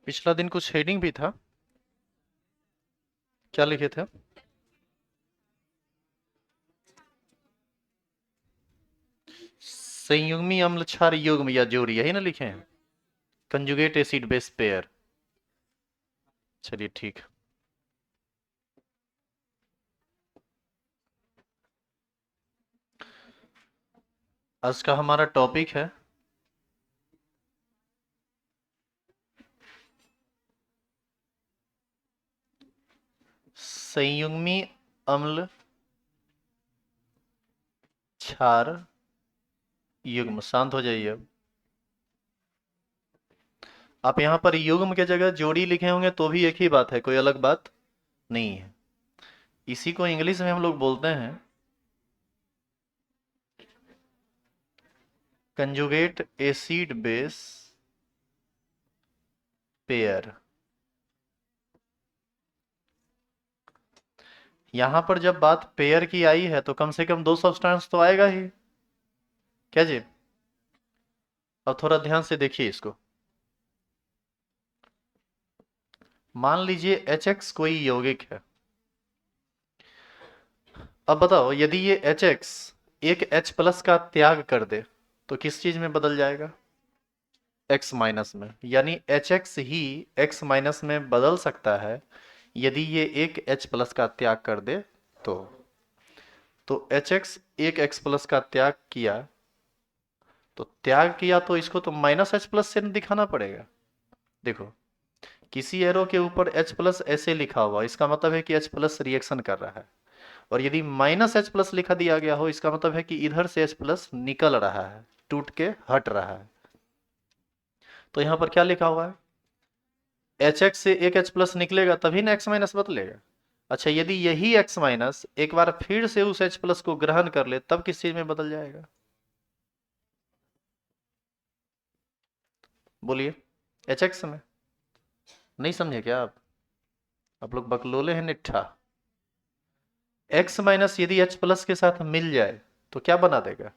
पिछला दिन कुछ हेडिंग भी था, क्या लिखे थे? संयुग्मी अम्ल क्षार युग्म या जोड़ी, यही ना लिखे हैं? Conjugate acid base pair. चलिए ठीक। आज का हमारा टॉपिक है संयुग्मी अम्ल क्षार युग्म। शांत हो जाइए अब। आप यहाँ पर युग्म के जगह जोड़ी लिखे होंगे तो भी एक ही बात है, कोई अलग बात नहीं है। इसी को इंग्लिश में हम लोग बोलते हैं कंजुगेट एसिड बेस पेयर। यहां पर जब बात पेयर की आई है तो कम से कम दो सब्सटेंस तो आएगा ही, क्या जी? अब थोड़ा ध्यान से देखिए इसको। मान लीजिए HX कोई यौगिक है। अब बताओ, यदि ये HX एक H प्लस का त्याग कर दे तो किस चीज में बदल जाएगा? X माइनस में। यानी HX ही X माइनस में बदल सकता है यदि ये एक H प्लस का त्याग कर दे तो। HX एक X प्लस का त्याग किया, तो त्याग किया तो इसको तो माइनस H प्लस से दिखाना पड़ेगा। देखो, किसी एरो के ऊपर H प्लस ऐसे लिखा हुआ, इसका मतलब है कि H प्लस रिएक्शन कर रहा है। और यदि माइनस H प्लस लिखा दिया गया हो, इसका मतलब है कि इधर से H प्लस निकल रहा है, टूट के हट रहा है। तो यहां पर क्या लिखा हुआ है? HX से एक H प्लस निकलेगा तभी ना X माइनस बदलेगा। अच्छा, यदि यही X माइनस एक बार फिर से उस H प्लस को ग्रहण कर ले तब किस चीज में बदल जाएगा? बोलिए। HX में। नहीं समझे क्या आप लोग बकलोले हैं निट्ठा। X माइनस यदि H प्लस के साथ मिल जाए तो क्या बना देगा?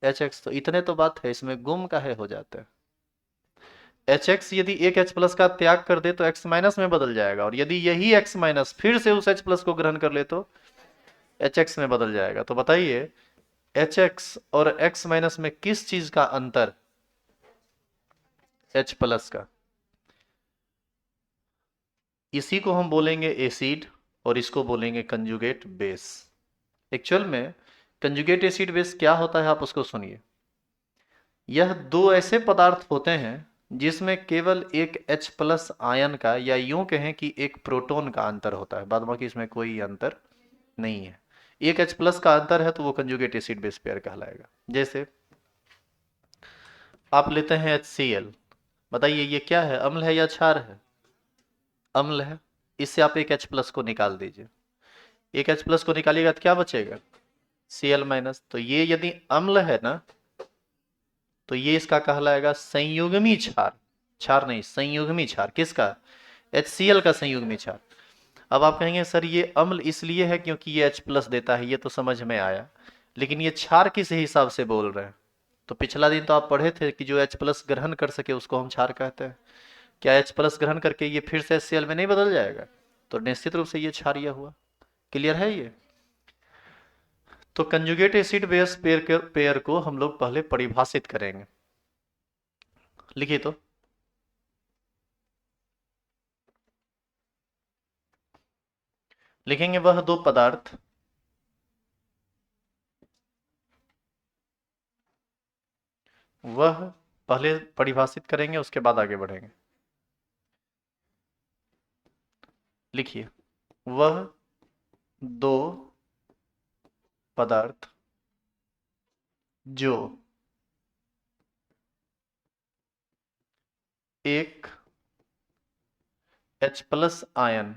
HX। तो इतने तो बात है, इसमें गुम काहे हो जाते हैं? HX यदि एक H प्लस का त्याग कर दे तो X माइनस में बदल जाएगा, और यदि यही X माइनस फिर से उस H प्लस को ग्रहण कर ले तो HX में बदल जाएगा। तो बताइए, HX और X माइनस में किस चीज का अंतर? H प्लस का। इसी को हम बोलेंगे एसिड और इसको बोलेंगे कंजुगेट बेस। एक्चुअल में कंजुगेट एसिड बेस क्या होता है आप उसको सुनिए। यह दो ऐसे पदार्थ होते हैं जिसमें केवल एक H प्लस आयन का, या यूं कहें कि एक प्रोटॉन का अंतर होता है, बाद बाकी इसमें कोई अंतर नहीं है। एक H प्लस का अंतर है तो वो कंजुगेट एसिड बेस पेयर कहलाएगा। जैसे आप लेते हैं HCl। बताइए ये क्या है, अम्ल है या क्षार है? अम्ल है। इससे आप एक H प्लस को निकाल दीजिए। एक H प्लस को निकालिएगा तो क्या बचेगा? Cl minus. तो ये यदि अम्ल है ना, तो ये इसका कहलाएगा संयुग्मी क्षार। क्षार नहीं, संयुग्मी क्षार। किसका? HCl का संयुग्मी क्षार। अब आप कहेंगे सर ये अम्ल इसलिए है क्योंकि ये H प्लस देता है, ये तो समझ में आया, लेकिन ये क्षार किस हिसाब से बोल रहे हैं? तो पिछला दिन तो आप पढ़े थे कि जो H प्लस ग्रहण कर सके उसको हम क्षार कहते हैं। क्या H प्लस ग्रहण करके ये फिर से HCl में नहीं बदल जाएगा? तो निश्चित रूप से ये क्षारीय हुआ। क्लियर है ये? तो कंजुगेट एसिड बेस पेयर को हम लोग पहले परिभाषित करेंगे। लिखिए तो। लिखेंगे वह दो पदार्थ वह पहले परिभाषित करेंगे, उसके बाद आगे बढ़ेंगे। लिखिए, वह दो पदार्थ जो एक H प्लस आयन,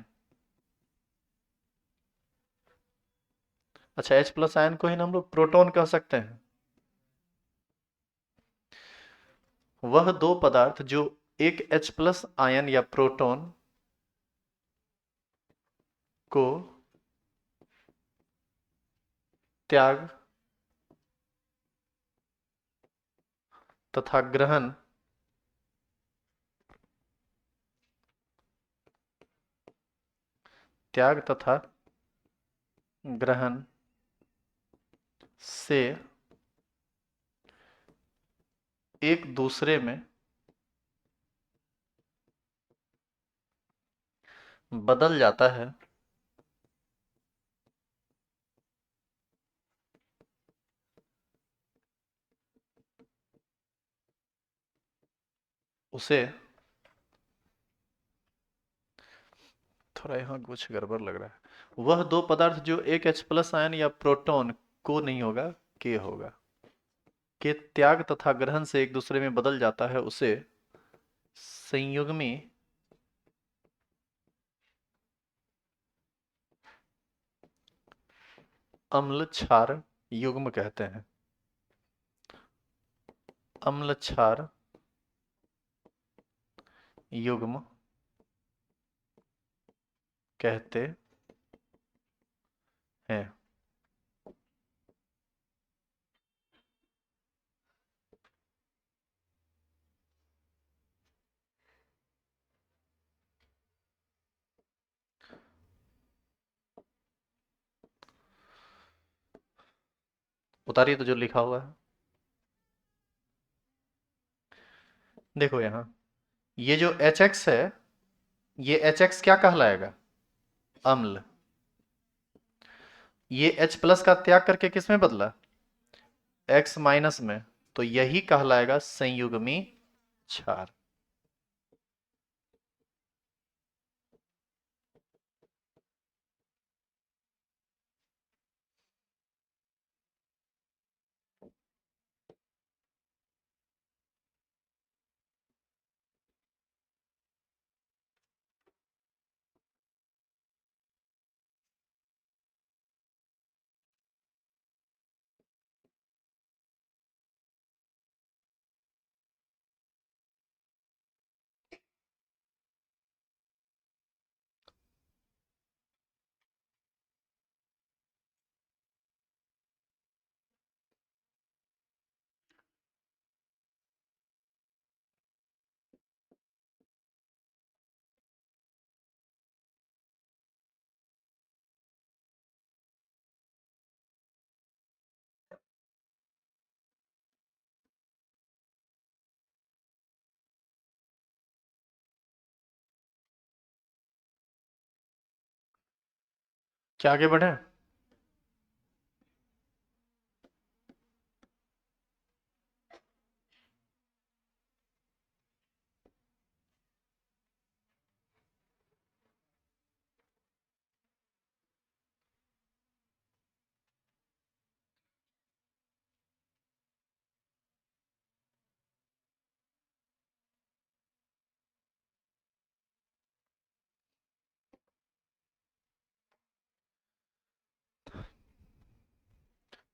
अच्छा H प्लस आयन को ही ना हम लोग प्रोटॉन कह सकते हैं। वह दो पदार्थ जो एक H प्लस आयन या प्रोटॉन को त्याग तथा ग्रहण त्याग तथा ग्रहण से एक दूसरे में बदल जाता है, उसे, थोड़ा यहाँ कुछ गड़बड़ लग रहा है, वह दो पदार्थ जो एक H प्लस आयन या प्रोटॉन को नहीं होगा, के होगा, के त्याग तथा ग्रहण से एक दूसरे में बदल जाता है, उसे संयुग्मी अम्ल क्षार युग्म कहते हैं। अम्ल क्षार युग्म कहते हैं। उतारिए तो जो लिखा हुआ है, देखो यहाँ ये जो HX है, ये HX क्या कहलाएगा, अम्ल। ये H प्लस का त्याग करके किस में बदला, X माइनस में, तो यही कहलाएगा संयुग्मी क्षार। क्या आगे बढ़े,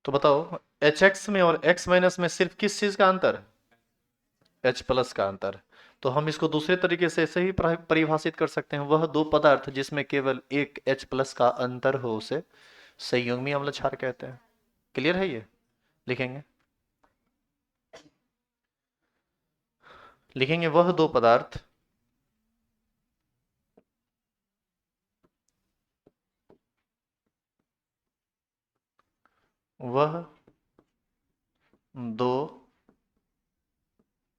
तो बताओ HX में और X माइनस में सिर्फ किस चीज का अंतर है, H प्लस का अंतर है। तो हम इसको दूसरे तरीके से ऐसे ही परिभाषित कर सकते हैं, वह दो पदार्थ जिसमें केवल एक H प्लस का अंतर हो उसे संयुग्मी अम्ल क्षार कहते हैं। क्लियर है ये, लिखेंगे, लिखेंगे वह दो पदार्थ वह दो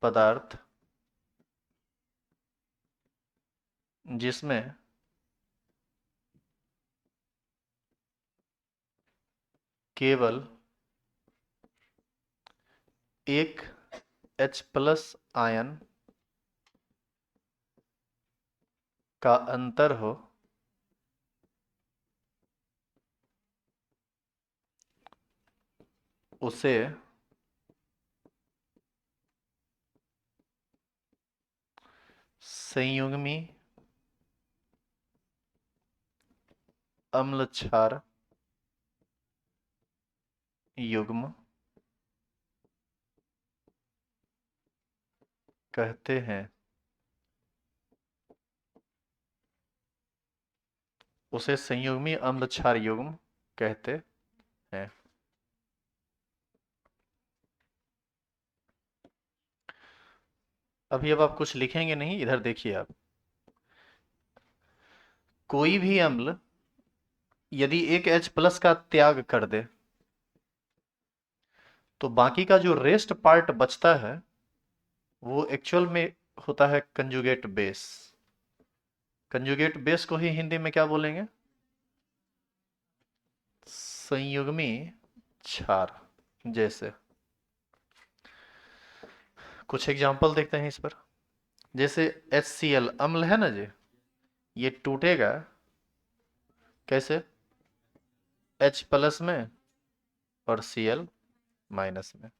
पदार्थ जिसमें केवल एक H प्लस आयन का अंतर हो उसे संयुग्मी अम्ल क्षार युग्म कहते हैं। उसे संयुग्मी अम्ल क्षार युग्म कहते हैं। अभी अब आप कुछ लिखेंगे नहीं, इधर देखिए आप। कोई भी अम्ल यदि एक H प्लस का त्याग कर दे तो बाकी का जो रेस्ट पार्ट बचता है वो एक्चुअल में होता है कंजुगेट बेस। कंजुगेट बेस को ही हिंदी में क्या बोलेंगे? संयुग्मी क्षार। जैसे कुछ एग्जांपल देखते हैं इस पर। जैसे HCl अम्ल है ना जी, ये टूटेगा कैसे? H प्लस में और Cl माइनस में।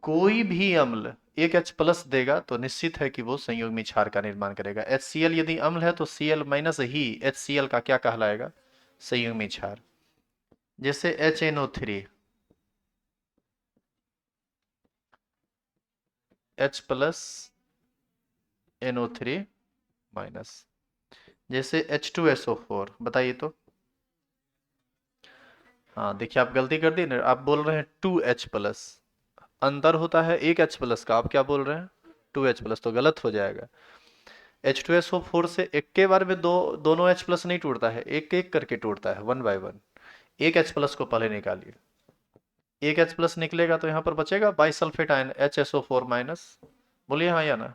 कोई भी अम्ल एक H प्लस देगा तो निश्चित है कि वो संयुग्मी क्षार का निर्माण करेगा। HCl यदि अम्ल है तो Cl माइनस ही HCl का क्या कहलाएगा? संयुग्मी क्षार। जैसे HNO3 H plus NO3 minus. जैसे H2SO4 बताइए तो। हाँ देखिए, आप गलती कर दी ना, आप बोल रहे हैं 2H प्लस। अंतर होता है एक H प्लस का, आप क्या बोल रहे हैं? 2H प्लस, तो गलत हो जाएगा। H2SO4 से एक के बार में दोनों H प्लस नहीं टूटता है, एक एक करके टूटता है, वन बाय वन। एक H प्लस को पहले निकालिए। एक H प्लस निकलेगा तो यहाँ पर बचेगा बाइसल्फेट आयन HSO4 माइनस। बोलिए हाँ या ना।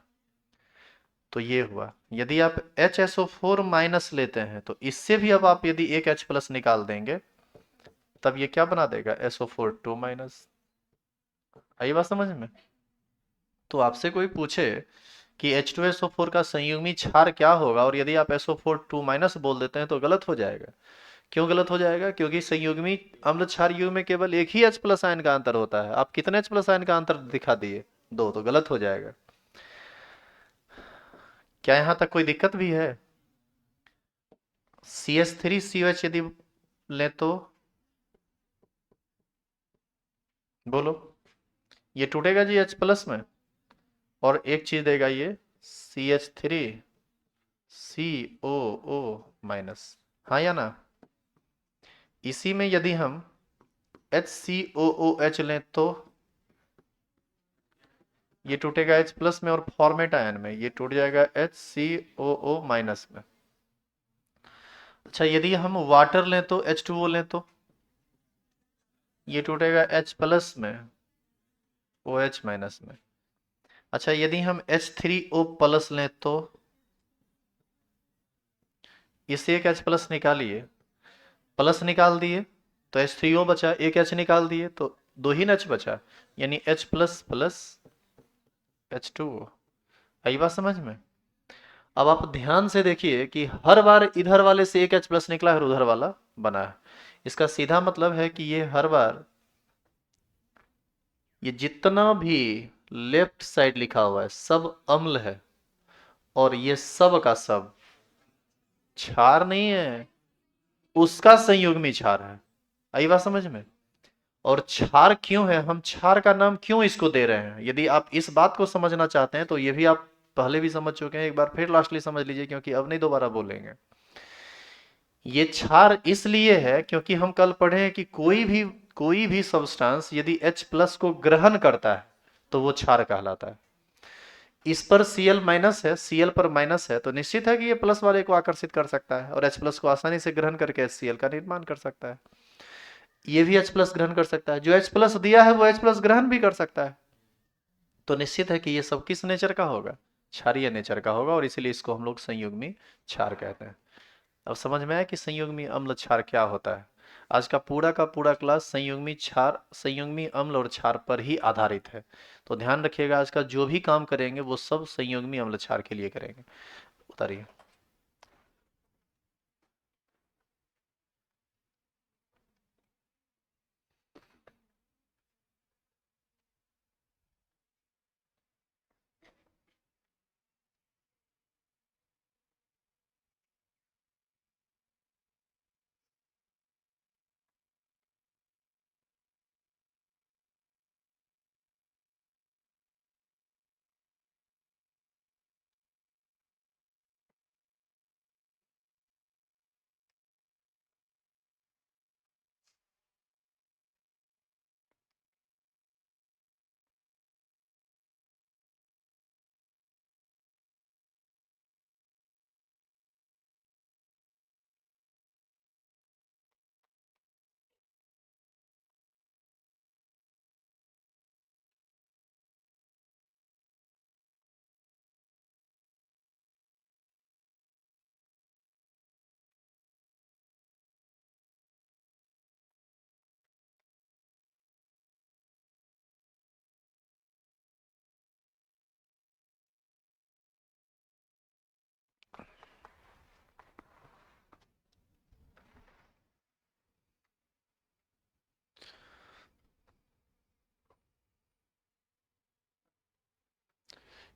तो ये हुआ। यदि आप HSO4 माइनस लेते हैं तो इससे भी अब आप यदि एक H प्लस निकाल देंगे तब ये क्या बना देगा? SO4 2 minus. आई बात समझ में? तो आपसे कोई पूछे कि H2SO4 का संयुग्मी क्षार क्या होगा और यदि आप SO4 2 माइनस बोल देते हैं तो गलत हो जाएगा। क्यों गलत हो जाएगा? क्योंकि संयुग्मी अम्ल क्षार युग्म में केवल एक ही H प्लस आयन का अंतर होता है। आप कितने H प्लस आयन का अंतर दिखा दिए? दो, तो गलत हो जाएगा। क्या यहां तक कोई दिक्कत भी है? CH3COH यदि ले तो बोलो, ये टूटेगा जी H प्लस में और एक चीज देगा ये CH3COO माइनस। हाँ या ना? इसी में यदि हम HCOOH लें तो ये टूटेगा H प्लस में और फॉर्मेट आयन में ये टूट जाएगा HCOO माइनस में। अच्छा, यदि हम वाटर लें तो H2O लें तो ये टूटेगा H प्लस में OH माइनस में। अच्छा, यदि हम H3O प्लस लें तो इससे एक H प्लस निकालिए, प्लस निकाल दिए तो H3O बचा, एक H निकाल दिए तो दो ही H बचा, यानी H प्लस प्लस H2O। आई बात समझ में? अब आप ध्यान से देखिए कि हर बार इधर वाले से एक H प्लस निकला है और उधर वाला बना है। इसका सीधा मतलब है कि ये हर बार ये जितना भी लेफ्ट साइड लिखा हुआ है सब अम्ल है और ये सब का सब क्षार नहीं है, उसका संयुग्मी क्षार है। आई बात समझ में? और क्षार क्यों है, हम क्षार का नाम क्यों इसको दे रहे हैं, यदि आप इस बात को समझना चाहते हैं तो ये भी आप पहले भी समझ चुके हैं, एक बार फिर लास्टली समझ लीजिए क्योंकि अब नहीं दोबारा बोलेंगे। ये क्षार इसलिए है क्योंकि हम कल पढ़े हैं कि कोई भी सब्सटेंस यदि H प्लस को ग्रहण करता है तो वो क्षार कहलाता है। इस पर Cl माइनस है, Cl पर माइनस है, तो निश्चित है कि ये प्लस वाले को आकर्षित कर सकता है और H प्लस को आसानी से ग्रहण करके HCl का निर्माण कर सकता है। ये भी H प्लस ग्रहण कर सकता है, जो H प्लस दिया है वो H प्लस ग्रहण भी कर सकता है। तो निश्चित है कि ये सब किस नेचर का होगा? क्षारीय नेचर का होगा और इसीलिए इसको हम लोग संयुग्मी क्षार कहते हैं। अब समझ में आया कि संयुग्मी अम्ल क्षार क्या होता है? आज का पूरा क्लास संयुग्मी क्षार, संयुग्मी अम्ल और क्षार पर ही आधारित है। तो ध्यान रखिएगा, आज का जो भी काम करेंगे वो सब संयुग्मी अम्ल क्षार के लिए करेंगे। उतारिए।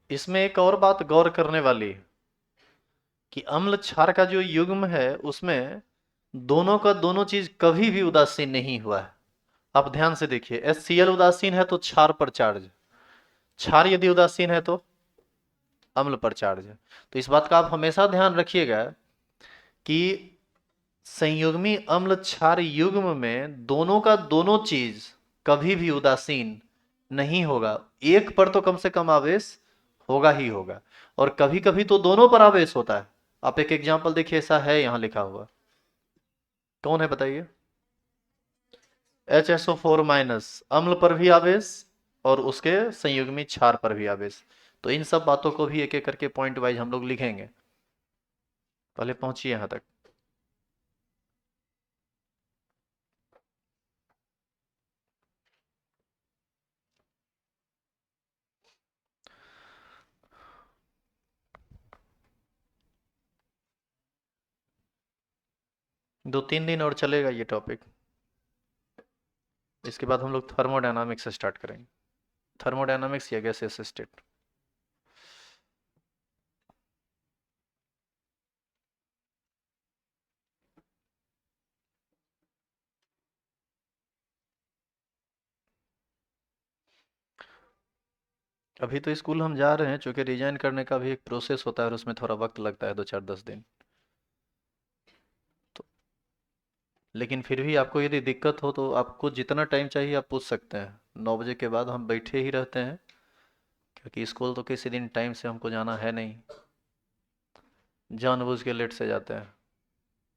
इसमें एक और बात गौर करने वाली है कि अम्ल क्षार का जो युग्म है उसमें दोनों का दोनों चीज कभी भी उदासीन नहीं हुआ है। आप ध्यान से देखिए, HCl उदासीन है तो क्षार पर चार्ज, क्षार यदि उदासीन है तो अम्ल पर चार्ज है। तो इस बात का आप हमेशा ध्यान रखिएगा कि संयुग्मी अम्ल क्षार युग्म में दोनों का दोनों चीज कभी भी उदासीन नहीं होगा। एक पर तो कम से कम आवेश होगा ही होगा, और कभी कभी तो दोनों पर आवेश होता है। आप एक एग्जांपल देखिए, ऐसा है यहां लिखा हुआ, कौन है बताइए? HSO4- अम्ल पर भी आवेश और उसके संयुग्मी क्षार पर भी आवेश। तो इन सब बातों को भी एक एक करके पॉइंट वाइज हम लोग लिखेंगे। पहले पहुंचिए यहां तक। दो तीन दिन और चलेगा ये टॉपिक, इसके बाद हम लोग थर्मोडायनामिक्स से स्टार्ट करेंगे। थर्मोडायनामिक्स या गैसियस स्टेट। अभी तो स्कूल हम जा रहे हैं, चूंकि रिजाइन करने का भी एक प्रोसेस होता है और उसमें थोड़ा वक्त लगता है, 2 4 10 दिन। तो लेकिन फिर भी आपको यदि दिक्कत हो तो आपको जितना टाइम चाहिए आप पूछ सकते हैं। 9 बजे के बाद हम बैठे ही रहते हैं, क्योंकि स्कूल तो किसी दिन टाइम से हमको जाना है नहीं। जानबूझ के लेट से जाते हैं,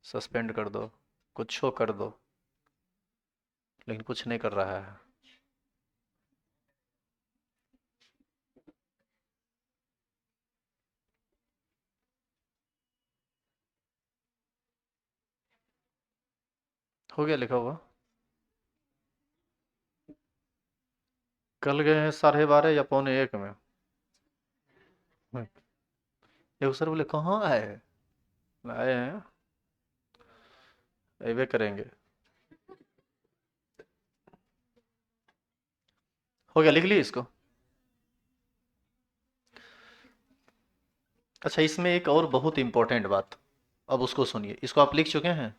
सस्पेंड कर दो, कुछ हो कर दो, लेकिन कुछ नहीं कर रहा है। हो गया लिखा हुआ? कल गए हैं 12:30 या पौने 1 में। एक सर बोले कहाँ आए? आए हैं, अबे करेंगे। हो गया, लिख लिए इसको? अच्छा, इसमें एक और बहुत इंपॉर्टेंट बात, अब उसको सुनिए। इसको आप लिख चुके हैं,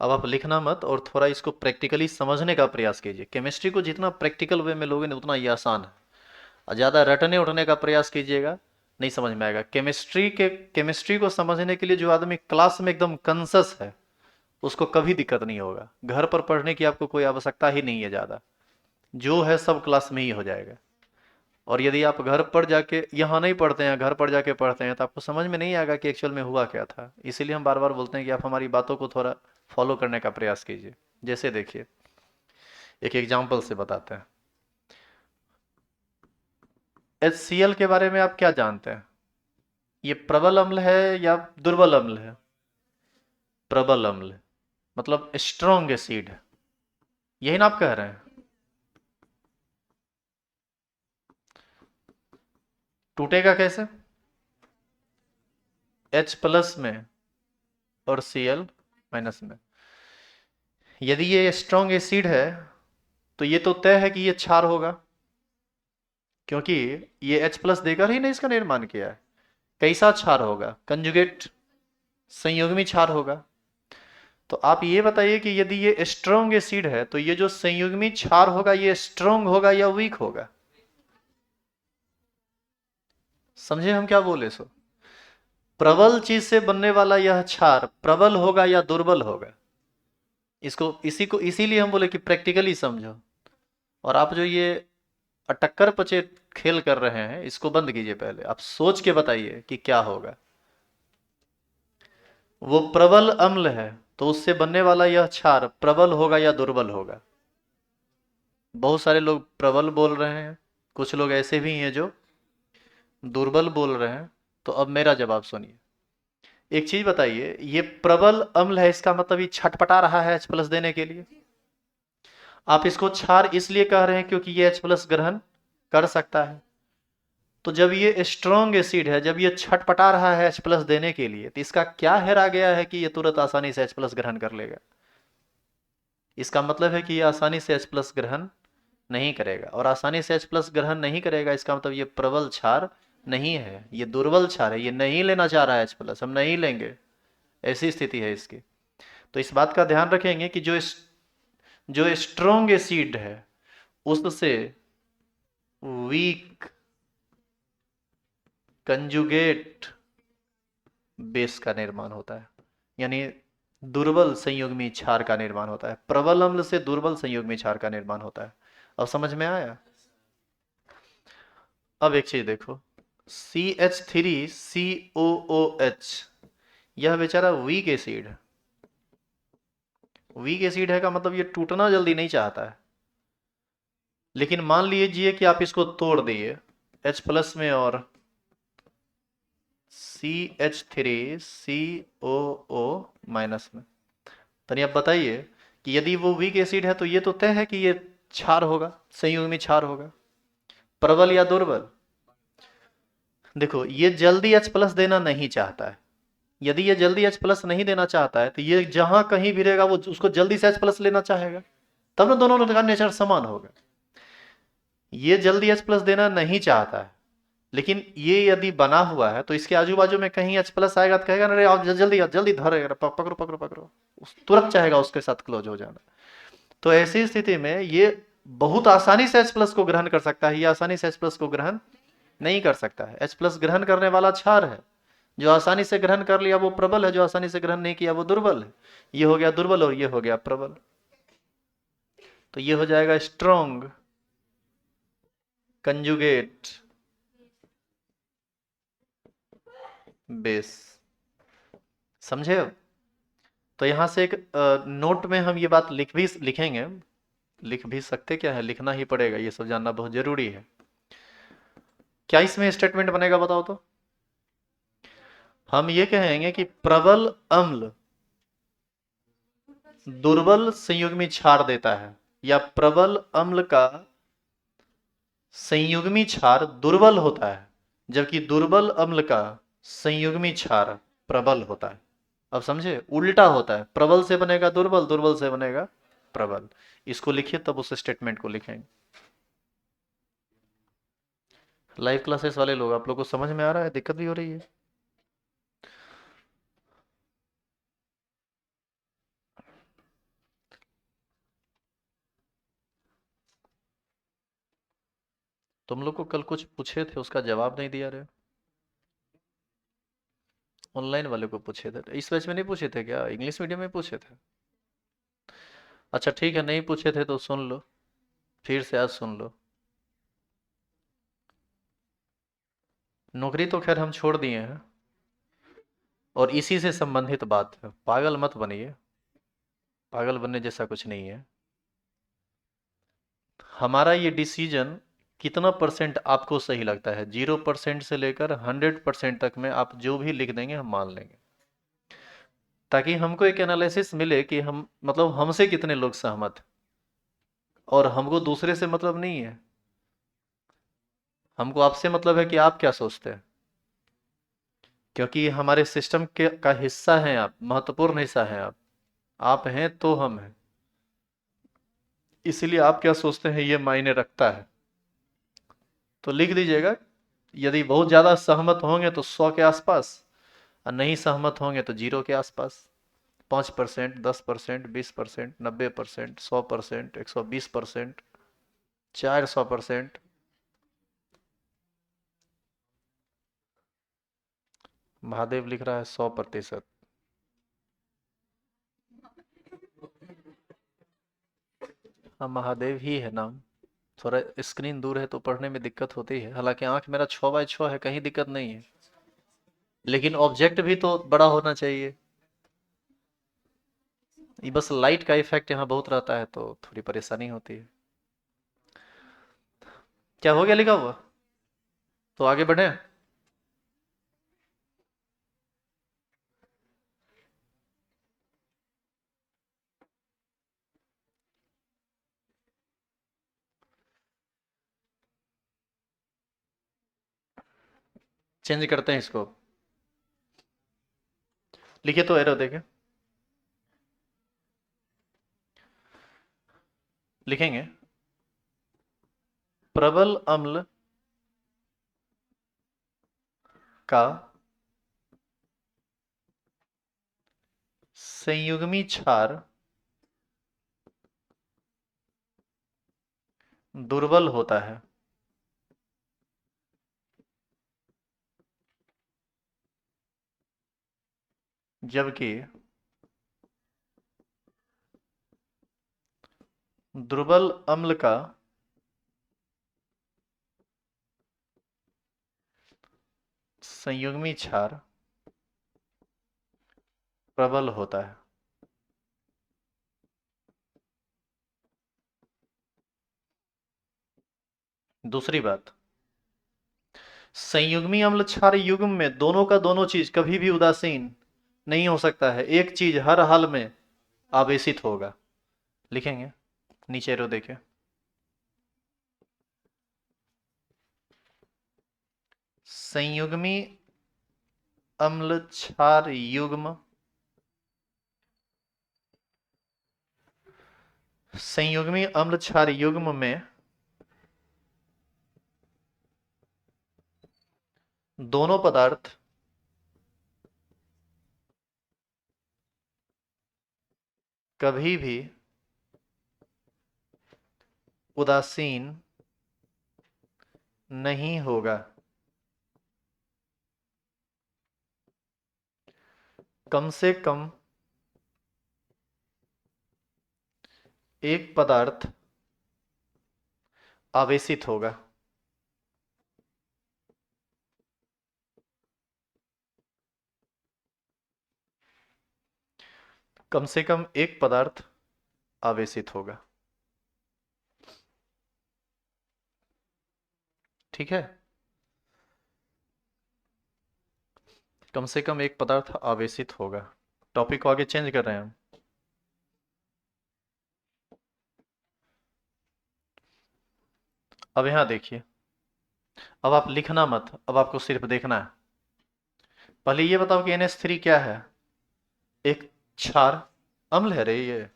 अब आप लिखना मत और थोड़ा इसको प्रैक्टिकली समझने का प्रयास कीजिए। केमिस्ट्री को जितना प्रैक्टिकल वे में लोगे ना उतना ही आसान है, और ज़्यादा रटने उठने का प्रयास कीजिएगा नहीं समझ में आएगा। केमिस्ट्री को समझने के लिए जो आदमी क्लास में एकदम कंसस है उसको कभी दिक्कत नहीं होगा। घर पर पढ़ने की आपको कोई आवश्यकता ही नहीं है ज़्यादा, जो है सब क्लास में ही हो जाएगा। और यदि आप घर पर जाके यहाँ नहीं पढ़ते हैं, घर पर जाके पढ़ते हैं, तो आपको समझ में नहीं आएगा कि एक्चुअल में हुआ क्या था। इसीलिए हम बार बार बोलते हैं कि आप हमारी बातों को थोड़ा फॉलो करने का प्रयास कीजिए। जैसे देखिए, एक एग्जाम्पल से बताते हैं। HCl के बारे में आप क्या जानते हैं? ये प्रबल अम्ल है या दुर्बल अम्ल है? प्रबल अम्ल, मतलब स्ट्रॉन्ग एसिड है, यही ना आप कह रहे हैं? टूटेगा कैसे? H+ में और Cl- में। यदि ये स्ट्रॉन्ग एसिड है तो ये तो तय है कि ये क्षार होगा, क्योंकि ये H+ देकर ही नहीं इसका निर्माण किया है। कैसा क्षार होगा? कंजुगेट, संयुग्मी क्षार होगा। तो आप ये बताइए कि यदि ये स्ट्रॉन्ग एसिड है तो ये जो संयुग्मी क्षार होगा ये स्ट्रॉन्ग होगा या वीक होगा? समझे हम क्या बोले सो? प्रबल चीज से बनने वाला यह क्षार प्रबल होगा या दुर्बल होगा? को इसीलिए हम बोले कि प्रैक्टिकली समझो। और आप जो ये अटक्कर पचे खेल कर रहे हैं इसको बंद कीजिए। पहले आप सोच के बताइए कि क्या होगा। वो प्रबल अम्ल है तो उससे बनने वाला यह क्षार प्रबल होगा या दुर्बल होगा? बहुत सारे लोग प्रबल बोल रहे हैं, कुछ लोग ऐसे भी हैं जो दुर्बल बोल रहे हैं। तो अब मेरा जवाब सुनिए। एक चीज बताइए, ये प्रबल अम्ल है इसका मतलब ये छटपटा रहा है H+ देने के लिए। आप इसको क्षार इसलिए कह रहे हैं क्योंकि ये H+ ग्रहण कर सकता है। तो जब ये स्ट्रॉन्ग एसिड है, जब ये छटपटा रहा है H+ देने के लिए, तो इसका क्या हेरा गया है कि ये तुरंत आसानी से H+ ग्रहण कर लेगा? इसका मतलब है कि ये आसानी से H+ ग्रहण नहीं करेगा, और आसानी से H प्लस ग्रहण नहीं करेगा, इसका मतलब ये प्रबल क्षार नहीं है, ये दुर्बल क्षार है, ये नहीं लेना चाह रहा है H प्लस, हम नहीं लेंगे, ऐसी स्थिति है इसकी। तो इस बात का ध्यान रखेंगे कि जो स्ट्रोंग एसिड है उससे वीक कंजुगेट बेस का निर्माण होता है, यानी दुर्बल संयुग्मी क्षार का निर्माण होता है, प्रबल अम्ल से दुर्बल संयुग्मी क्षार का निर्माण होता है। अब समझ में आया? अब एक चीज देखो, CH3COOH, यह बेचारा वीक एसिड है। वीक एसिड है का मतलब ये टूटना जल्दी नहीं चाहता है, लेकिन मान लीजिए कि आप इसको तोड़ दिए H प्लस में और CH3COO माइनस में, तनी आप बताइए कि यदि वो वीक एसिड है तो ये तो तय है कि ये क्षार होगा, संयुग्मी क्षार होगा, प्रबल या दुर्बल। देखो ये जल्दी H प्लस देना नहीं चाहता है, यदि ये जल्दी H प्लस नहीं देना चाहता है तो ये जहां कहीं भी रहेगा वो उसको जल्दी से H प्लस लेना चाहेगा, तब ना दोनों का नेचर समान होगा। ये जल्दी H प्लस देना नहीं चाहता है, लेकिन ये यदि बना हुआ है तो इसके आजू बाजू में कहीं H प्लस आएगा तो कहेगा अरे आप जल्दी जल्दी धरो, पकड़ो पकड़ो पकड़ो, तुरंत चाहेगा उसके साथ क्लोज हो जाना। तो ऐसी स्थिति में ये बहुत आसानी से H प्लस को ग्रहण कर सकता है, ये आसानी से H प्लस को ग्रहण नहीं कर सकता है। H प्लस ग्रहण करने वाला क्षार है, जो आसानी से ग्रहण कर लिया वो प्रबल है, जो आसानी से ग्रहण नहीं किया वो दुर्बल है। ये हो गया दुर्बल और ये हो गया प्रबल, तो ये हो जाएगा स्ट्रॉन्ग कंजुगेट बेस। समझे अब? तो यहां से एक नोट में हम ये बात लिखेंगे, लिख भी सकते क्या है, लिखना ही पड़ेगा, ये सब जानना बहुत जरूरी है। क्या इसमें स्टेटमेंट बनेगा बताओ तो? हम ये कहेंगे कि प्रबल अम्ल दुर्बल संयुग्मी क्षार देता है, या प्रबल अम्ल का संयुग्मी क्षार दुर्बल होता है, जबकि दुर्बल अम्ल का संयुग्मी क्षार प्रबल होता है। अब समझे, उल्टा होता है, प्रबल से बनेगा दुर्बल, दुर्बल से बनेगा प्रबल। इसको लिखिए तब उस स्टेटमेंट को लिखेंगे। लाइव क्लासेस वाले लोग, आप लोग को समझ में आ रहा है, दिक्कत भी हो रही है? तुम लोग को कल कुछ पूछे थे उसका जवाब नहीं दिया रहे, ऑनलाइन वाले को पूछे थे, इस बैच में नहीं पूछे थे क्या? इंग्लिश मीडियम में पूछे थे? अच्छा ठीक है, नहीं पूछे थे तो सुन लो, फिर से आज सुन लो। नौकरी तो खैर हम छोड़ दिए हैं, और इसी से संबंधित बात है, पागल मत बनिए, पागल बनने जैसा कुछ नहीं है। हमारा ये डिसीजन कितना परसेंट आपको सही लगता है, 0% से लेकर 100% तक में आप जो भी लिख देंगे हम मान लेंगे, ताकि हमको एक एनालिसिस मिले कि हम मतलब हमसे कितने लोग सहमत हैं। और हमको दूसरे से मतलब नहीं है, हमको आपसे मतलब है कि आप क्या सोचते हैं, क्योंकि हमारे सिस्टम के का हिस्सा हैं आप, महत्वपूर्ण हिस्सा हैं आप हैं तो हम हैं, इसीलिए आप क्या सोचते हैं ये मायने रखता है। तो लिख दीजिएगा, यदि बहुत ज़्यादा सहमत होंगे तो 100 के आसपास, और नहीं सहमत होंगे तो 0 के आसपास, 5%, 10%, 20%, 90%, 100%, 120%, 400%। महादेव लिख रहा है 100%। हाँ महादेव ही है नाम, थोड़ा स्क्रीन दूर है तो पढ़ने में दिक्कत होती है, हालांकि आंख मेरा 6x6 है, कहीं दिक्कत नहीं है, लेकिन ऑब्जेक्ट भी तो बड़ा होना चाहिए। ये बस लाइट का इफेक्ट यहाँ बहुत रहता है तो थोड़ी परेशानी होती है। क्या हो गया लिखा हुआ? तो आगे बढ़े। चेंज करते हैं इसको, लिखिए तो एरो देखें, लिखेंगे प्रबल अम्ल का संयुग्मी क्षार दुर्बल होता है, जबकि दुर्बल अम्ल का संयुग्मी क्षार प्रबल होता है। दूसरी बात, संयुग्मी अम्ल क्षार युग्म में दोनों का दोनों चीज कभी भी उदासीन नहीं हो सकता है, एक चीज हर हाल में आवेशित होगा। लिखेंगे, नीचे रो देखे, संयुग्मी अम्ल क्षार युग्म संयुग्मी अम्ल क्षार युग्म में दोनों पदार्थ कभी भी उदासीन नहीं होगा। कम से कम एक पदार्थ आवेशित होगा। कम से कम एक पदार्थ आवेशित होगा। ठीक है, कम से कम एक पदार्थ आवेशित होगा। टॉपिक को आगे चेंज कर रहे हैं हम। अब यहां देखिए, अब आप लिखना मत, अब आपको सिर्फ देखना है। पहले ये बताओ कि NH3 क्या है? एक क्षार अम्ल है रे ये।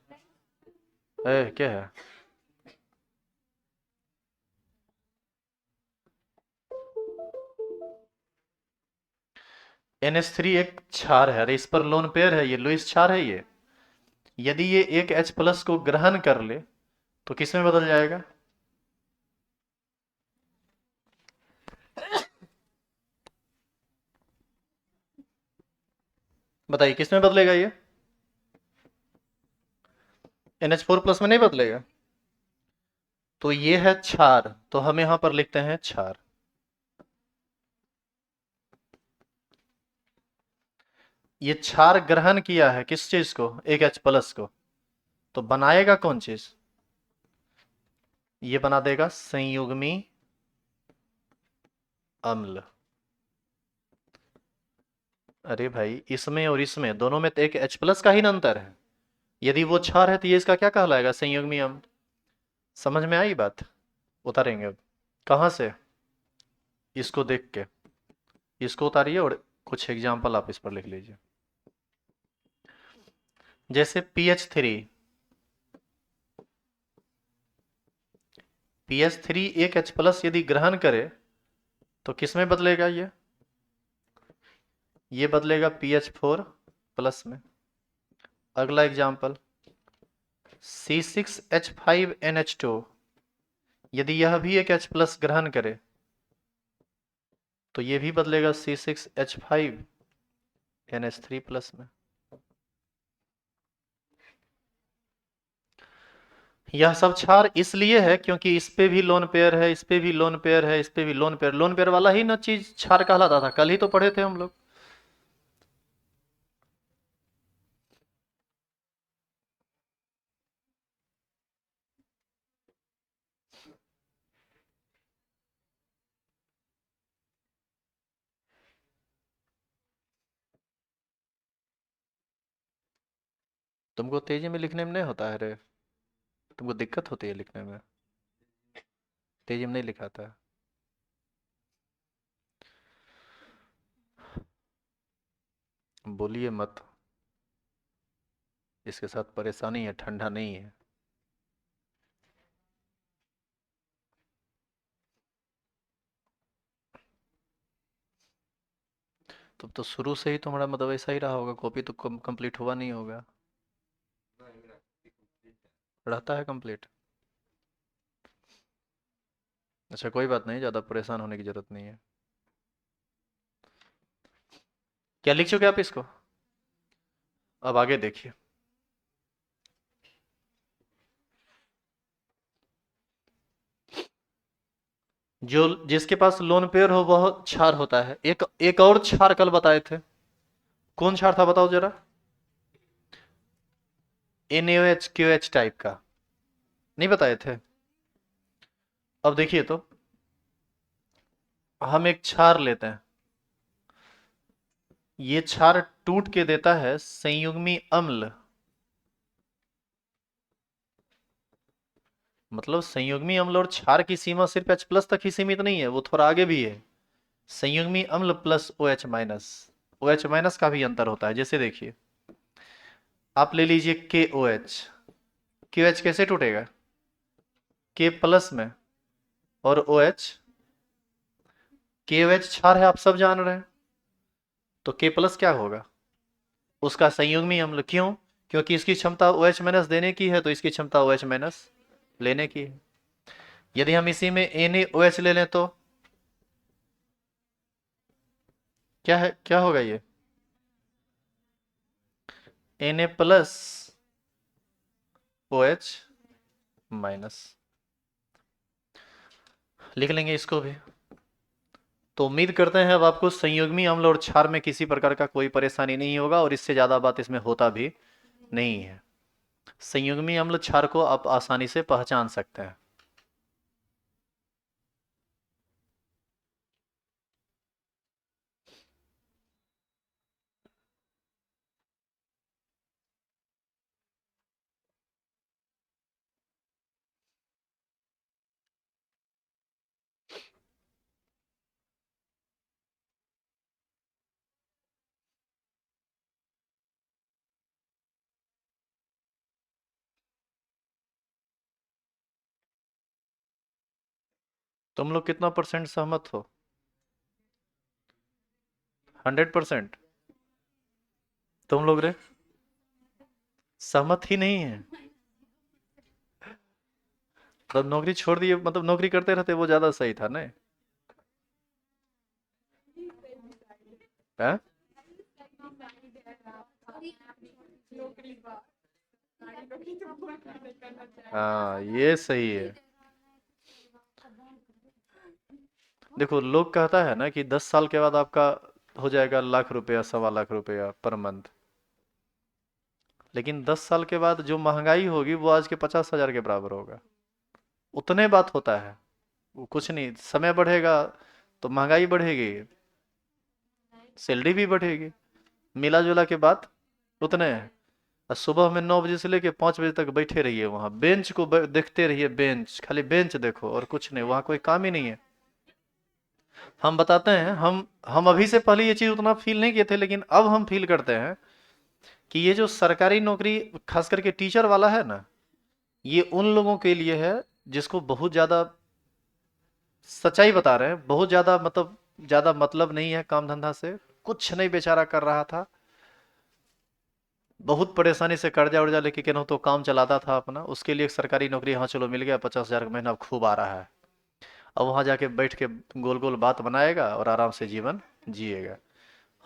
क्या है? NH3 एक क्षार है, अरे इस पर लोन पेयर है, ये लुईस क्षार है ये। यदि ये एक H प्लस को ग्रहण कर ले तो किस में बदल जाएगा? बताइए किस में बदलेगा ये? NH4 प्लस में नहीं बदलेगा। तो ये है क्षार, तो हम यहां पर लिखते हैं क्षार। ये क्षार ग्रहण किया है किस चीज को? एक H प्लस को। तो बनाएगा कौन चीज? ये बना देगा संयुग्मी अम्ल। अरे भाई, इसमें और इसमें दोनों में तो एक H प्लस का ही ना अंतर है। यदि वो क्षार है तो ये इसका क्या कहलाएगा? संयुग्मी अम्ल। समझ में आई बात? उतारेंगे अब। कहां से? इसको देख के इसको उतारिए और कुछ एग्जाम्पल आप इस पर लिख लीजिए। जैसे PH3 एक H प्लस यदि ग्रहण करे तो किस में बदलेगा ये बदलेगा PH4 प्लस में। अगला एग्जाम्पल, C6H5NH2 यदि यह भी एक H प्लस ग्रहण करे तो ये भी बदलेगा C6H5NH3 प्लस में। यह सब क्षार इसलिए है क्योंकि इस पे भी लोन पेयर है, इस पे भी लोन पेयर है, इस पे भी लोन पेयर वाला ही ना चीज क्षार कहलाता था, कल ही तो पढ़े थे हम लोग। तुमको तेजी में लिखने में नहीं होता है रे? तुमको दिक्कत होती है लिखने में? तेजी में नहीं लिखाता है? बोलिए मत, इसके साथ परेशानी है, ठंडा नहीं है। तो शुरू से ही तुम्हारा मतलब ऐसा ही रहा होगा, कॉपी तो कंप्लीट हुआ नहीं होगा। रहता है कंप्लीट। अच्छा कोई बात नहीं, ज़्यादा परेशान होने की ज़रूरत नहीं है। क्या लिख चुके आप इसको? अब आगे देखिए। जो जिसके पास लोन पेयर हो वह क्षार होता है। एक एक और क्षार कल बताए थे, कौन क्षार था बताओ जरा? NaOH QH टाइप का, नहीं बताए थे? अब देखिए तो, हम एक क्षार लेते हैं, ये क्षार टूट के देता है संयुग्मी अम्ल। मतलब संयुग्मी अम्ल और क्षार की सीमा सिर्फ H प्लस तक ही सीमित नहीं है, वो थोड़ा आगे भी है। संयुग्मी अम्ल plus OH minus, OH minus का भी अंतर होता है। जैसे देखिए, आप ले लीजिए KOH, QH कैसे टूटेगा? K प्लस में और OH, KOH क्षार है, आप सब जान रहे हैं, तो K प्लस क्या होगा? उसका संयुग्मी अम्ल। क्यों? क्योंकि इसकी क्षमता OH माइनस देने की है, तो इसकी क्षमता OH माइनस लेने की है। यदि हम इसी में NaOH ले लें तो क्या है, क्या होगा ये? Na plus OH minus. लिख लेंगे इसको भी। तो उम्मीद करते हैं अब आपको संयुग्मी अम्ल और क्षार में किसी प्रकार का कोई परेशानी नहीं होगा, और इससे ज़्यादा बात इसमें होता भी नहीं है। संयुग्मी अम्ल क्षार को आप आसानी से पहचान सकते हैं। तुम लोग कितना परसेंट सहमत हो? 100%? तुम लोग रे सहमत ही नहीं है? तब नौकरी छोड़ दिए, मतलब नौकरी करते रहते वो ज्यादा सही था ना? हैं? हाँ ये सही है। देखो लोग कहता है ना कि 10 साल के बाद आपका हो जाएगा ₹1,00,000 ₹1,25,00,000 पर मंथ, लेकिन 10 साल के बाद जो महंगाई होगी वो आज के 50,000 के बराबर होगा। उतने बात होता है, वो कुछ नहीं, समय बढ़ेगा तो महंगाई बढ़ेगी, सैलरी भी बढ़ेगी, मिला जुला के बात उतने हैं। और सुबह में 9 बजे से लेके 5 बजे तक बैठे रहिए वहां, बेंच को देखते रहिए, बेंच खाली बेंच देखो और कुछ नहीं, वहां कोई काम ही नहीं है। हम बताते हैं, हम अभी से पहले ये चीज उतना फील नहीं किए थे, लेकिन अब हम फील करते हैं कि ये जो सरकारी नौकरी खास करके टीचर वाला है ना, ये उन लोगों के लिए है जिसको बहुत ज्यादा, सच्चाई बता रहे हैं, बहुत ज्यादा मतलब ज्यादा मतलब नहीं है काम धंधा से, कुछ नहीं बेचारा कर रहा था, बहुत परेशानी से कर्जा उर्जा लेके केनहो तो काम चलाता था अपना, उसके लिए एक सरकारी नौकरी, हाँ चलो मिल गया, 50,000 का महीना अब खूब आ रहा है। अब वहां जाके बैठ के गोल गोल बात बनाएगा और आराम से जीवन जिएगा।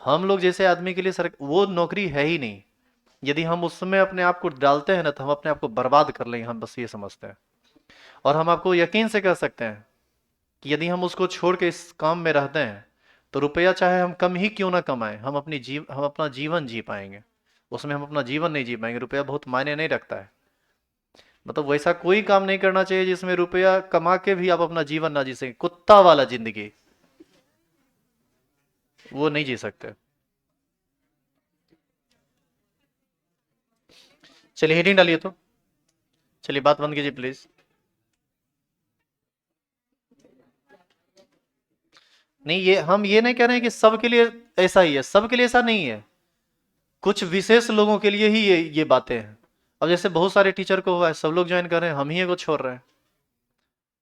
हम लोग जैसे आदमी के लिए सर वो नौकरी है ही नहीं। यदि हम उसमें अपने आप को डालते हैं ना, तो हम अपने आप को बर्बाद कर लेंगे, हम बस ये समझते हैं। और हम आपको यकीन से कह सकते हैं कि यदि हम उसको छोड़ के इस काम में रहते हैं, तो रुपया चाहे हम कम ही क्यों ना कमाएं, हम अपना जीवन जी पाएंगे। उसमें हम अपना जीवन नहीं जी पाएंगे, रुपया बहुत मायने नहीं रखता है। मतलब वैसा कोई काम नहीं करना चाहिए जिसमें रुपया कमा के भी आप अपना जीवन ना जी सकें, कुत्ता वाला जिंदगी वो नहीं जी सकते। चलिए हेडिंग डालिए तो, चलिए बात बंद कीजिए प्लीज। नहीं, ये हम ये नहीं कह रहे हैं कि सबके लिए ऐसा ही है, सबके लिए ऐसा नहीं है, कुछ विशेष लोगों के लिए ही ये बातें हैं। अब जैसे बहुत सारे टीचर को हुआ है, सब लोग ज्वाइन कर रहे हैं, हम ही को छोड़ रहे हैं।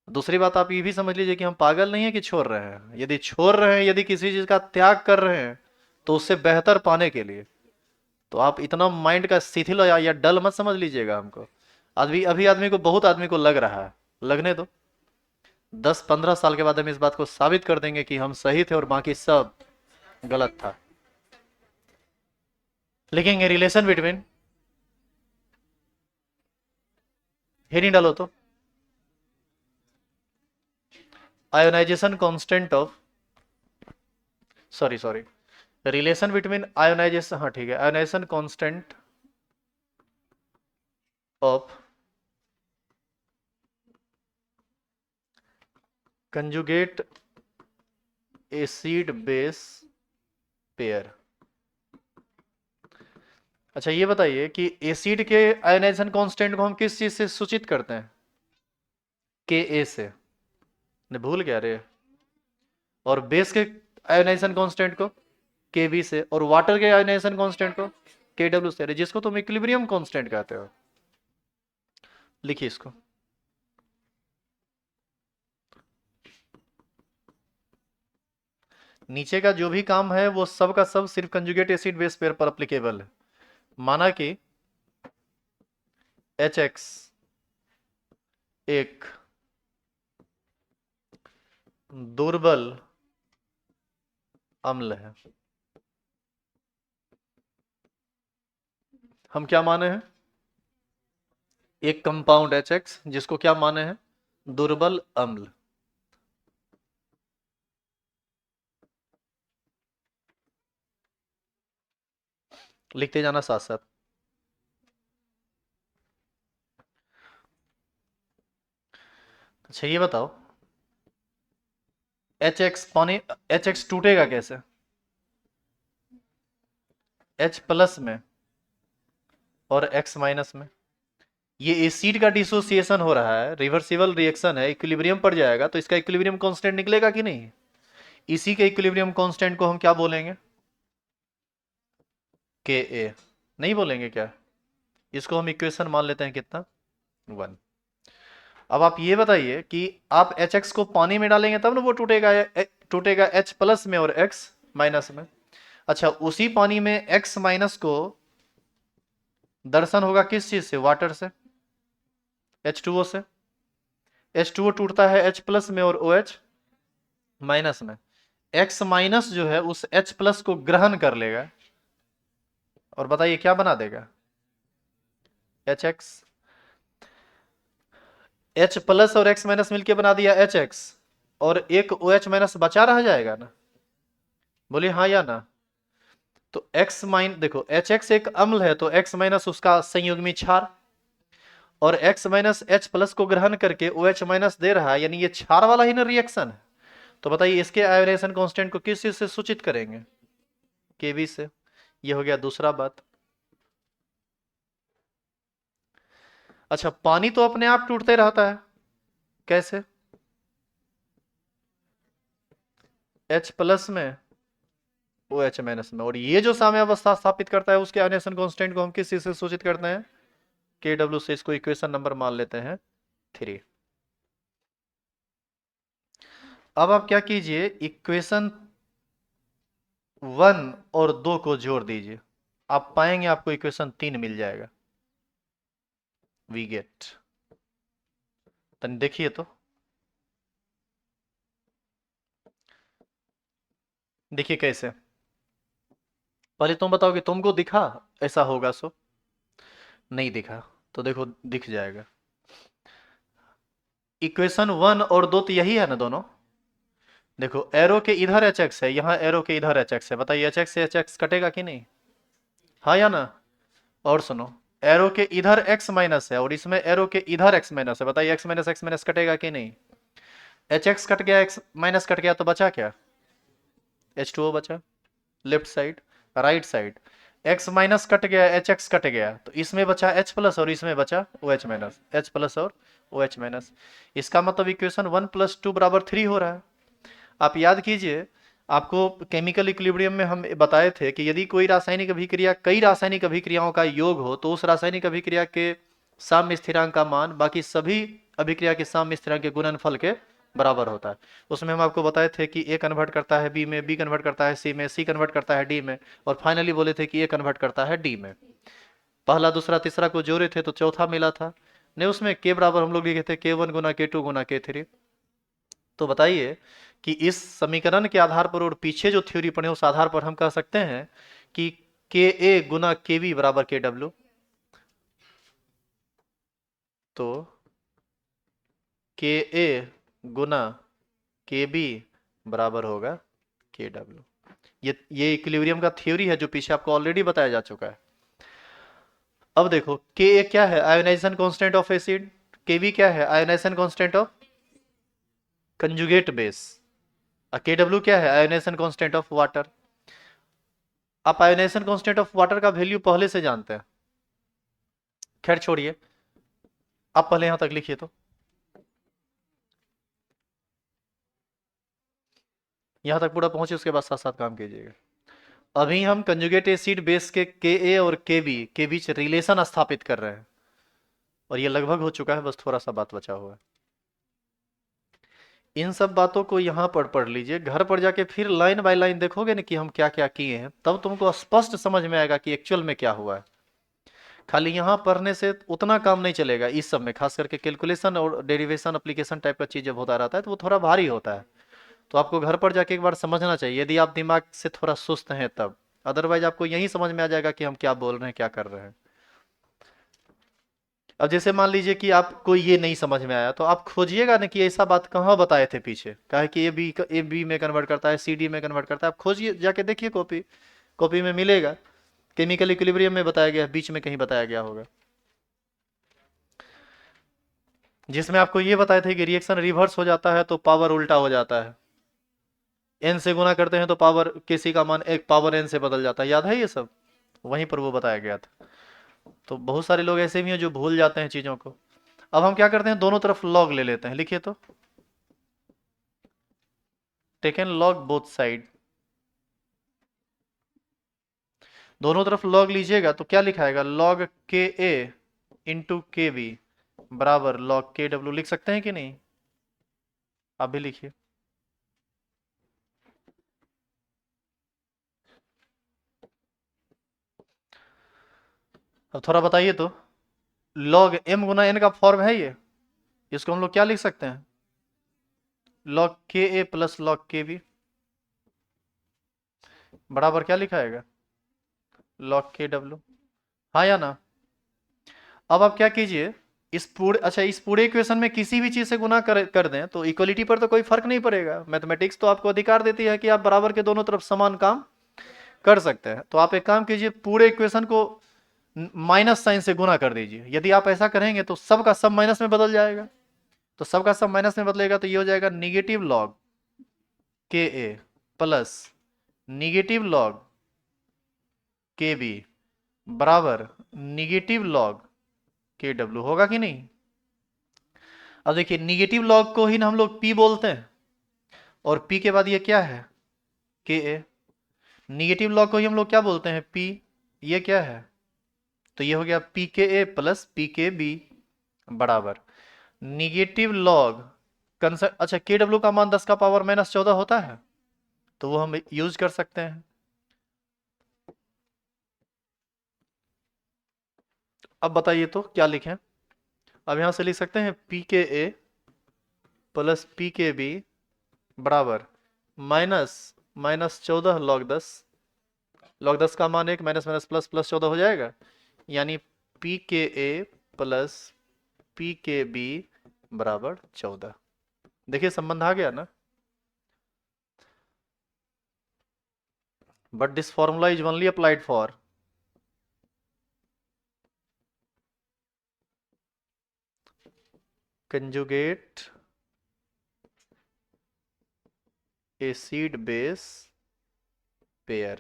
दूसरी बात आप ये भी समझ लीजिए कि हम पागल नहीं है कि छोड़ रहे हैं, यदि छोड़ रहे हैं, यदि किसी चीज का त्याग कर रहे हैं, तो उससे बेहतर पाने के लिए तो आप इतना माइंड का शिथिल या डल मत समझ लीजिएगा हमको। अभी अभी आदमी को, बहुत आदमी को लग रहा है, लगने दो। 10-15 साल के बाद हम इस बात को साबित कर देंगे कि हम सही थे और बाकी सब गलत था। लिखेंगे रिलेशन बिटवीन, हेडिंग डालो तो, ionisation constant of, sorry relation between ionisation, हाँ ठीक है, ionisation constant of conjugate acid base pair. अच्छा ये बताइए कि एसिड के आयोनाइजेशन कांस्टेंट को हम किस चीज से सूचित करते हैं? के ए से, ने भूल गया रे। और बेस के आयोनाइजेशन कांस्टेंट को के बी से, और वाटर के आयोनाइजेशन कांस्टेंट को के डब्ल्यू से, जिसको तुम इक्विलिब्रियम कांस्टेंट कहते हो। लिखिए इसको। नीचे का जो भी काम है वो सब का सब सिर्फ कंजुगेट एसिड बेस पेयर पर अप्लीकेबल है। माना कि HX एक दुर्बल अम्ल है, हम क्या माने हैं? एक कंपाउंड HX जिसको क्या माने हैं? दुर्बल अम्ल। लिखते जाना साथ साथ। अच्छा ये बताओ, HX पानी, HX टूटेगा कैसे? H प्लस में और X माइनस में। ये एसिड का डिसोसिएशन हो रहा है, रिवर्सिबल रिएक्शन है, इक्विलिब्रियम पड़ जाएगा, तो इसका इक्विलिब्रियम कांस्टेंट निकलेगा कि नहीं? इसी के इक्विलिब्रियम कांस्टेंट को हम क्या बोलेंगे? के ए। नहीं बोलेंगे क्या? इसको हम इक्वेशन मान लेते हैं कितना? 1। अब आप ये बताइए कि आप HX को पानी में डालेंगे तब ना वो टूटेगा, टूटेगा H प्लस में और X माइनस में। अच्छा उसी पानी में X माइनस को दर्शन होगा किस चीज से? वाटर से, H2O से। H2O टूटता है H प्लस में और OH माइनस में। X माइनस जो है उस H प्लस को ग्रहण कर लेगा और बताइए क्या बना देगा? HX। H प्लस और X माइनस मिलके बना दिया HX, और एक OH माइनस बचा रह जाएगा ना? बोलिए हाँ या ना। तो X माइन देखो, HX एक अम्ल है तो X माइनस उसका संयुग्मी क्षार, और X माइनस H प्लस को ग्रहण करके OH माइनस दे रहा है, यानी ये क्षार वाला ही ना रिएक्शन है। तो बताइए इसके आयोनाइजेशन कांस्टेंट को किस चीज से सूचित करेंगे? Kb से। ये हो गया दूसरा बात। अच्छा पानी तो अपने आप टूटते रहता है, कैसे? H प्लस में OH माइनस में, और ये जो साम्यावस्था स्थापित करता है उसके आयोनाइजेशन कांस्टेंट को हम किस चीज से सूचित करते हैं? Kw से। इसको इक्वेशन नंबर मान लेते हैं 3। अब आप क्या कीजिए, इक्वेशन 1 और 2 को जोड़ दीजिए, आप पाएंगे आपको इक्वेशन 3 मिल जाएगा। वी गेट, तन देखिए तो, देखिए कैसे। पहले तुम बताओ कि तुमको दिखा ऐसा होगा? सो नहीं दिखा, तो देखो दिख जाएगा। इक्वेशन 1 और 2 तो यही है ना दोनों। देखो एरो के इधर HX है, यहाँ एरो के इधर HX है, बताइए HX से HX कटेगा कि नहीं? हाँ या ना? और सुनो, एरो के इधर X माइनस है और इसमें एरो के इधर X माइनस है, बताइए X माइनस कटेगा कि नहीं? HX कट गया, X माइनस कट गया, तो बचा क्या? H2O बचा, left side, right side. X minus cut गया, HX कट गया, तो इसमें बचा H प्लस और इसमें बचा OH माइनस, H प्लस और OH माइनस। इसका मतलब इक्वेशन 1 + 2 = 3 हो रहा है। आप याद कीजिए, आपको केमिकल इक्विलिब्रियम में हम बताए थे कि यदि कोई रासायनिक अभिक्रिया कई रासायनिक अभिक्रियाओं का योग हो तो उस रासायनिक अभिक्रिया के साम्य स्थिरांक का मान बाकी सभी अभिक्रिया के साम्य स्थिरांक के गुणनफल के बराबर होता है। उसमें हम आपको बताए थे कि ए कन्वर्ट करता है बी में, बी कन्वर्ट करता है सी में, सी कन्वर्ट करता है डी में, और फाइनली बोले थे कि ए कन्वर्ट करता है डी में। पहला दूसरा तीसरा को जोड़े थे तो चौथा मिला था। नहीं, उसमें के बराबर हम लोग लिखे थे K1 गुना K2 गुना K3। तो बताइए कि इस समीकरण के आधार पर और पीछे जो थ्योरी पढ़े उस आधार पर हम कह सकते हैं कि के ए गुना के बी बराबर के डब्ल्यू। तो के ए गुना के बी बराबर होगा के डब्ल्यू। ये इक्विलिब्रियम का थ्योरी है जो पीछे आपको ऑलरेडी बताया जा चुका है। अब देखो के ए क्या है, ionisation constant of acid. K b क्या है, ionisation constant of conjugate base. और के डब्ल्यू क्या है, आयोनाइजेशन कांस्टेंट ऑफ वाटर। आप आयोनाइजेशन कांस्टेंट ऑफ वाटर का वैल्यू पहले से जानते हैं, खैर छोड़िए, आप पहले यहां तक लिखिए। तो यहां तक पूरा पहुंचे, उसके बाद साथ साथ काम कीजिएगा। अभी हम कंजुगेट एसिड बेस के ए और के बी के बीच रिलेशन स्थापित कर रहे हैं, और ये लगभग हो चुका है, बस थोड़ा सा बात बचा हुआ है। इन सब बातों को यहाँ पर पढ़ लीजिए, घर पर जाके फिर लाइन बाय लाइन देखोगे ना कि हम क्या क्या किए हैं, तब तुमको स्पष्ट समझ में आएगा कि एक्चुअल में क्या हुआ है। खाली यहाँ पढ़ने से उतना काम नहीं चलेगा, इस सब में खास करके कैलकुलेशन और डेरिवेशन एप्लीकेशन टाइप का चीज जब होता रहता है तो वो थोड़ा भारी होता है। तो आपको घर पर जाके एक बार समझना चाहिए, यदि आप दिमाग से थोड़ा सुस्त हैं तब। अदरवाइज आपको यही समझ में आ जाएगा कि हम क्या बोल रहे हैं, क्या कर रहे हैं। अब जैसे मान लीजिए कि आपको ये नहीं समझ में आया, तो आप खोजिएगा ना कि ऐसा बात कहाँ बताए थे पीछे, काहे कि ए बी में कन्वर्ट करता है, सी डी में कन्वर्ट करता है। आप खोजिए, जाके देखिए कॉपी, कॉपी में मिलेगा। केमिकल इक्विलिब्रियम में बताया गया है, बीच में कहीं बताया गया होगा, जिसमें आपको ये बताए थे कि रिएक्शन रिवर्स हो जाता है तो पावर उल्टा हो जाता है। एन से गुना करते हैं तो पावर किसी का मान एक पावर एन से बदल जाता है, याद है ये सब? वहीं पर वो बताया गया था। तो बहुत सारे लोग ऐसे भी हैं जो भूल जाते हैं चीज़ों को। अब हम क्या करते हैं, दोनों तरफ लॉग ले लेते हैं, लिखिए तो। टेकन लॉग बोथ साइड, दोनों तरफ लॉग लीजिएगा तो क्या लिखाएगा, लॉग के ए इंटू के बी बराबर लॉग के डब्ल्यू। लिख सकते हैं कि नहीं? आप भी लिखिए। अब थोड़ा बताइए तो, लॉग एम गुना एन का फॉर्म है ये, इसको हम लोग क्या लिख सकते हैं, लॉग के ए प्लस लॉग के बी बराबर क्या लिखाएगा, लॉग के डब्ल्यू। हाँ या ना? अब आप क्या कीजिए, इस पूरे, अच्छा इस पूरे इक्वेशन में किसी भी चीज से गुना कर दें तो इक्वलिटी पर तो कोई फर्क नहीं पड़ेगा। मैथमेटिक्स तो आपको अधिकार देती है कि आप बराबर के दोनों तरफ समान काम कर सकते हैं। तो आप एक काम कीजिए, पूरे इक्वेशन को माइनस साइन से गुना कर दीजिए। यदि आप ऐसा करेंगे तो सब का सब माइनस में बदल जाएगा। तो सब का सब माइनस में बदलेगा तो ये हो जाएगा निगेटिव लॉग के ए प्लस निगेटिव लॉग के बी बराबर निगेटिव लॉग के डब्ल्यू। होगा कि नहीं? अब देखिए, निगेटिव लॉग को ही ना हम लोग पी बोलते हैं, और पी के बाद ये क्या है, के ए। निगेटिव लॉग को ही हम लोग क्या बोलते हैं, पी। ये क्या है, तो ये हो गया पी के ए प्लस पी के बी बराबर निगेटिव लॉग कंसर्ट। अच्छा, के डब्ल्यू का मान 10 का पावर माइनस 14 होता है, तो वो हम यूज कर सकते हैं। अब बताइए तो क्या लिखें। अब यहां से लिख सकते हैं पी के ए प्लस पी के बी बराबर माइनस माइनस 14 लॉग 10। लॉग 10 का मान 1, माइनस माइनस प्लस, प्लस 14 हो जाएगा, यानी पी के ए प्लस पी के बी बराबर 14। देखिए संबंध आ गया ना? But this formula is only applied for conjugate acid base pair।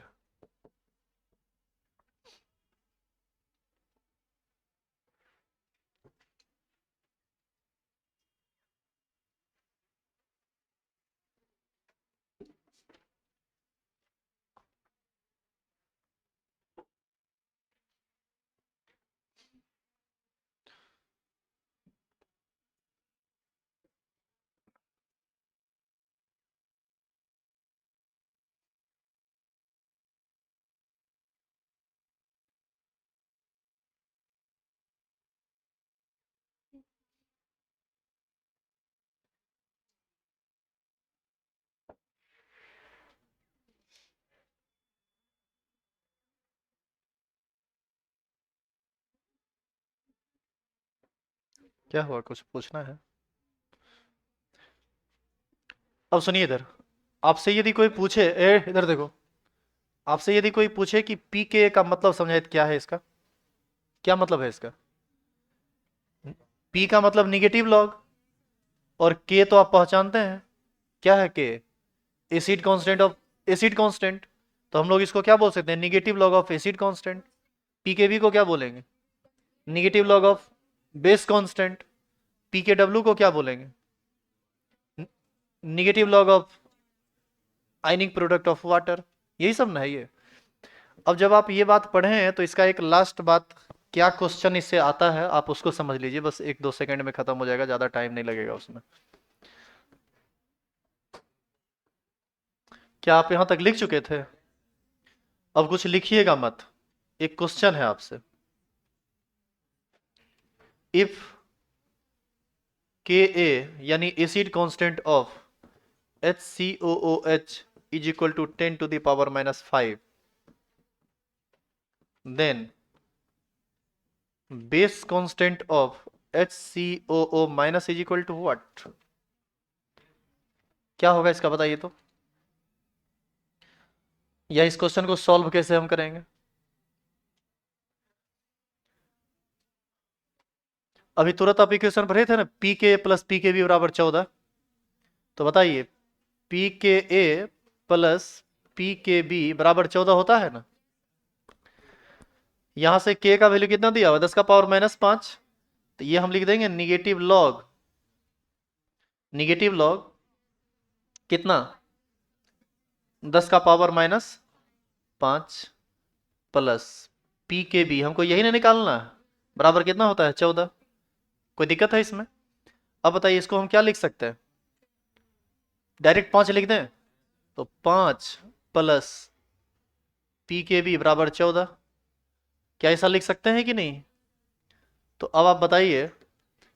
क्या हुआ, कुछ पूछना है? अब सुनिए इधर, आपसे यदि कोई पूछे, इधर देखो, आपसे यदि कोई पूछे कि पी के का मतलब समझाए तो क्या है इसका, क्या मतलब है इसका? पी का मतलब निगेटिव लॉग, और के तो आप पहचानते हैं, क्या है के? Acid constant of acid constant. तो हम लोग इसको क्या बोल सकते हैं, negative log of acid constant. PKb को क्या बोलेंगे, negative log of base constant. पीकेडब्ल्यू को क्या बोलेंगे, negative log of ionic product of water. यही सब ना है ये। अब जब आप ये बात पढ़े हैं तो इसका एक लास्ट बात, क्या क्वेश्चन इससे आता है आप उसको समझ लीजिए, बस 1-2 सेकंड में खत्म हो जाएगा, ज्यादा टाइम नहीं लगेगा उसमें। क्या आप यहां तक लिख चुके थे? अब कुछ लिखिएगा मत, एक क्वेश्चन है आपसे। इफ के ए यानी acid constant of HCOOH is equal to 10 to the power minus 5, then base constant of HCOO minus is equal to what? क्या होगा इसका बताइए तो, या इस क्वेश्चन को सॉल्व कैसे हम करेंगे? अभी तुरंत आप इक्वेशन भरे थे ना, पी के प्लस पी के बी बराबर 14। तो बताइए, पी के ए प्लस पी के बी बराबर 14 होता है ना? यहां से के का वैल्यू कितना दिया हुआ, 10 का पावर माइनस 5। तो ये हम लिख देंगे निगेटिव लॉग कितना, 10 का पावर माइनस 5 प्लस पी के बी, हमको यही ना निकालना है, बराबर कितना होता है, 14। कोई दिक्कत है इसमें? अब बताइए इसको हम क्या लिख सकते हैं, डायरेक्ट 5 लिख दें? तो 5 प्लस पी के बी बराबर 14, क्या ऐसा लिख सकते हैं कि नहीं? तो अब आप बताइए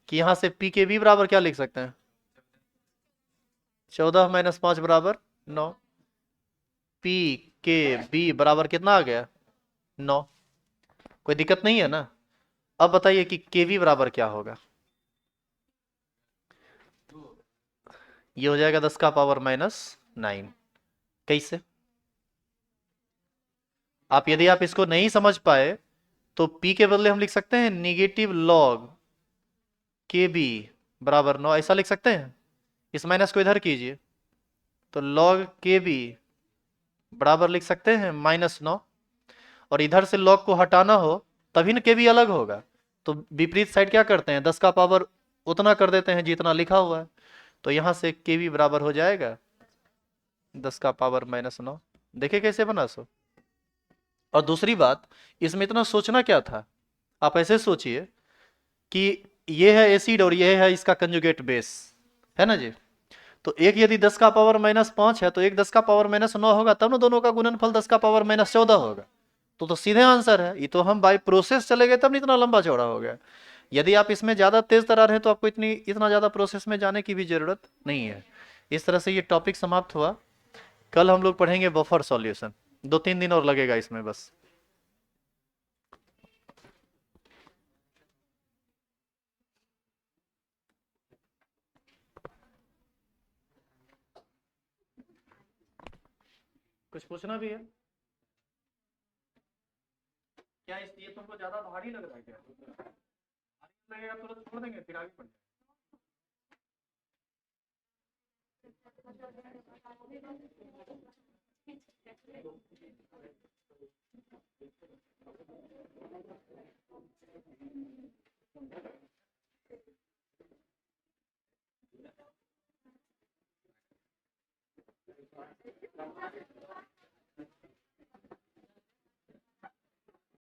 कि यहां से पी के बी बराबर क्या लिख सकते हैं, 14 माइनस 5 बराबर 9। पी के बी बराबर कितना आ गया, 9। कोई दिक्कत नहीं है ना? अब बताइए कि के बी बराबर क्या होगा, ये हो जाएगा 10 का पावर माइनस 9। कैसे? आप यदि आप इसको नहीं समझ पाए तो पी के बदले हम लिख सकते हैं निगेटिव लॉग के बी बराबर 9, ऐसा लिख सकते हैं। इस माइनस को इधर कीजिए, तो लॉग के बी बराबर लिख सकते हैं -9। और इधर से लॉग को हटाना हो तभी ना के बी अलग होगा। तो विपरीत साइड क्या करते हैं, 10 का पावर उतना कर देते हैं जितना लिखा हुआ है। तो यहां से के बी बराबर हो जाएगा 10 का पावर -9। देखे कैसे बना सो। और दूसरी बात, इसमें इतना सोचना क्या था, आप ऐसे सोचिए कि ये है एसिड और ये है इसका कंजुगेट बेस, है ना जी? तो एक यदि 10 का पावर -5 है तो एक 10 का पावर -9 होगा, तब ना दोनों का गुणनफल 10 का पावर -14 होगा। तो सीधे आंसर है, ये तो हम बाय प्रोसेस चले गए तब नहीं इतना लंबा चौड़ा हो गया। यदि आप इसमें ज्यादा तेज तरार है तो आपको इतना ज्यादा प्रोसेस में जाने की भी जरूरत नहीं है। इस तरह से ये टॉपिक समाप्त हुआ। कल हम लोग पढ़ेंगे बफर सॉल्यूशन, 2-3 दिन और लगेगा इसमें बस। कुछ पूछना भी है क्या, ये तुमको ज्यादा भारी लग रहा है क्या? भारी लगेगा तुरंत छोड़ देंगे, फिर आगे बढ़